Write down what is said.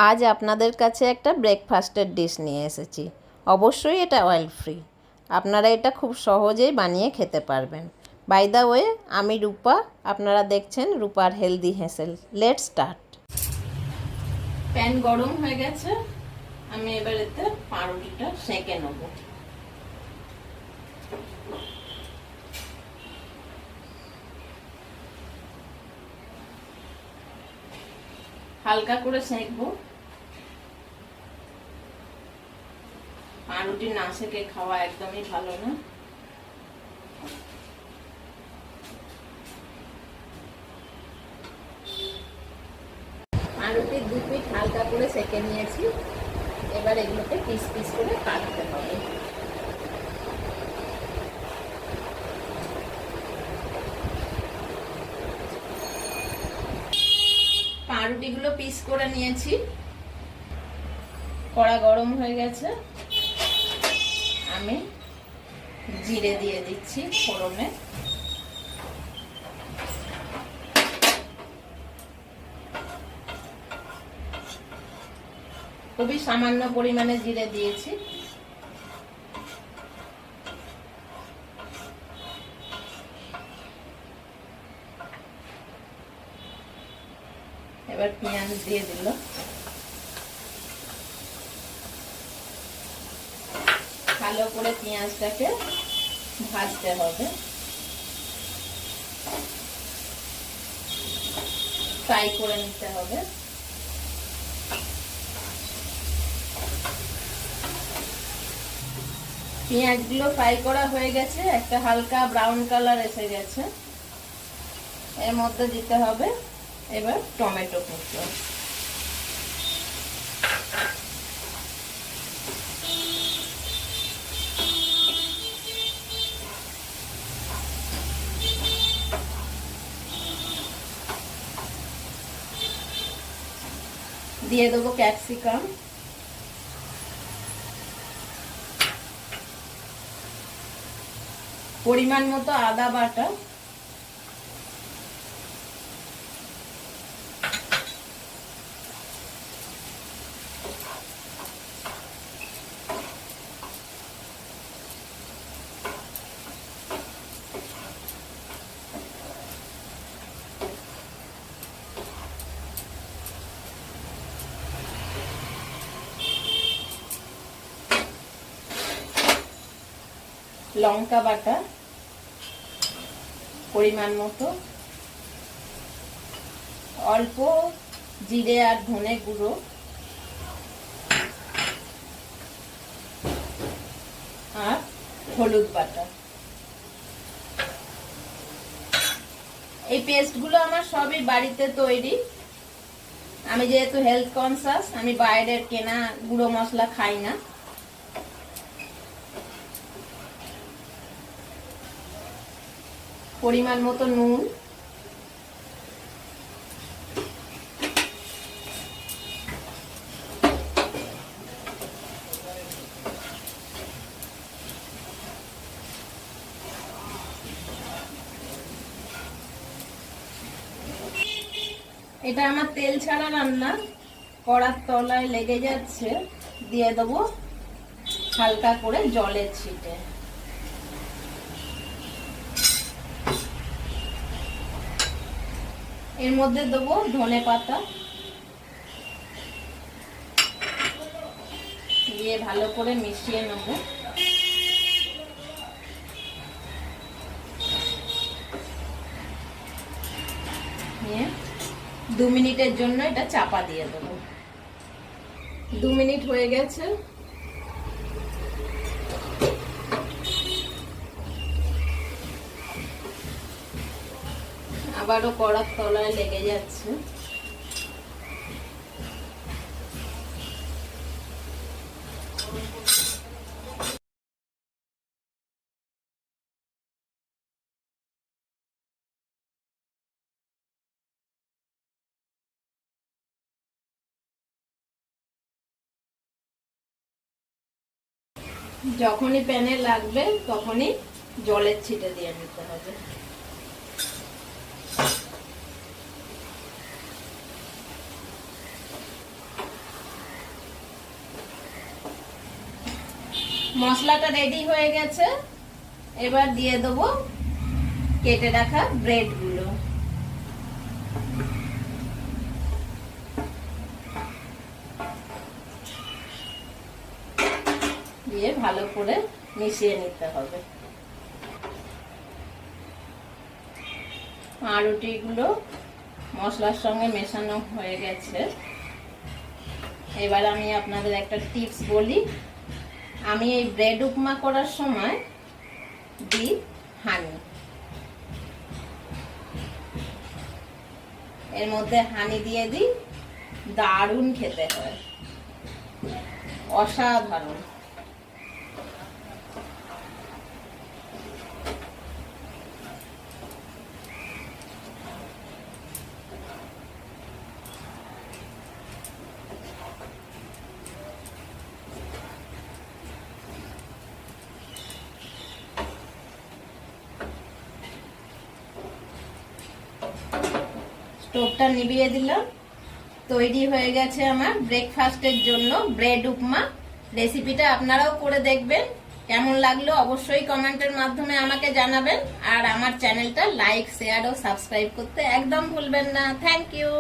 আজ আপনাদের কাছে একটা ব্রেকফাস্টের ডিশ নিয়ে এসেছি। অবশ্যই এটা অয়েল ফ্রি। আপনারা এটা খুব সহজেই বানিয়ে খেতে পারবেন। বাই দ্য ওয়ে, আমি রূপা, আপনারা দেখছেন রূপার হেলদি হেসেল। Let's start. প্যান গরম হয়ে গেছে, আমি এবার এতে পাউরুটিটা সেঁকে নেব। হালকা করে সেঁকবো। পাউরুটি না সেঁকে খাওয়া একদমই ভালো না। পাউরুটির দু পিঠ হালকা করে সেঁকে নিয়েছি। এবার এগুলোকে পিস পিস করে কাটতে হবে। পাউরুটিগুলো পিস করে নিয়েছি। কড়া গরম হয়ে গেছে, আমি জিরে দিয়ে দিচ্ছি ফোড়নে। খুবই সামান্য পরিমাণে জিরে দিয়েছি। এবার পেঁয়াজ দিয়ে দিল। ভালো করে পেঁয়াজটাকে ভাজতে হবে, ফ্রাই করে নিতে হবে। পেঁয়াজগুলো ফ্রাই করা হয়ে গেছে, একটা হালকা ব্রাউন কালার এসে গেছে। এর মধ্যে দিতে হবে এবার টমেটো কুচো। দিয়ে দেবো ক্যাপসিকাম, পরিমাণ মতো আদা বাটা, লঙ্কা বাটা পরিমাণ মতো, অল্প জিরে আর ধনে গুঁড়ো, আর হলুদ বাটা। এই পেস্টগুলো আমার সবই বাড়িতে তৈরি। আমি যেহেতু হেলথ কনসাস, আমি বাইরের কেনা গুঁড়ো মশলা খাই না। পরিমাণ মতো নুন, এটা আমার তেল ছাড়া রান্না, কড়ার তলায় লেগে যাচ্ছে। দিয়ে দেবো হালকা করে জলের ছিটে। এর মধ্যে দেবো ধনে পাতা, দিয়ে ভালো করে মিশিয়ে নেব। নিয়ে 2 মিনিটের জন্য এটা চাপা দিয়ে দেবো। 2 মিনিট হয়ে গেছে। আবারও কড়ার তলায় লেগে যাচ্ছে। যখনই প্যানে লাগবে তখনই জলের ছিটে দিয়ে নিতে হবে। মশলাটা রেডি হয়ে গেছে, এবার দিয়ে দেবো কেটে রাখা ব্রেডগুলো। দিয়ে ভালো করে মিশিয়ে নিতে হবে। পাউরুটিগুলো মশলার সঙ্গে মেশানো হয়ে গেছে। এবার আমি আপনাদের একটা টিপস বলি। আমি এই ব্রেড উপমা করার সময় দিই হানি। এর মধ্যে হানি দিয়ে দিই, দারুণ খেতে হয়, অসাধারণ। স্টোভটা নিভিয়ে দিলাম। তৈরি হয়ে গেছে আমার ব্রেকফাস্টের জন্য ব্রেড উপমা। রেসিপিটা আপনারাও করে দেখবেন। কেমন লাগলো অবশ্যই কমেন্টের মাধ্যমে আমাকে জানাবেন। আর আমার চ্যানেলটা লাইক, শেয়ার ও সাবস্ক্রাইব করতে একদম ভুলবেন না। Thank you.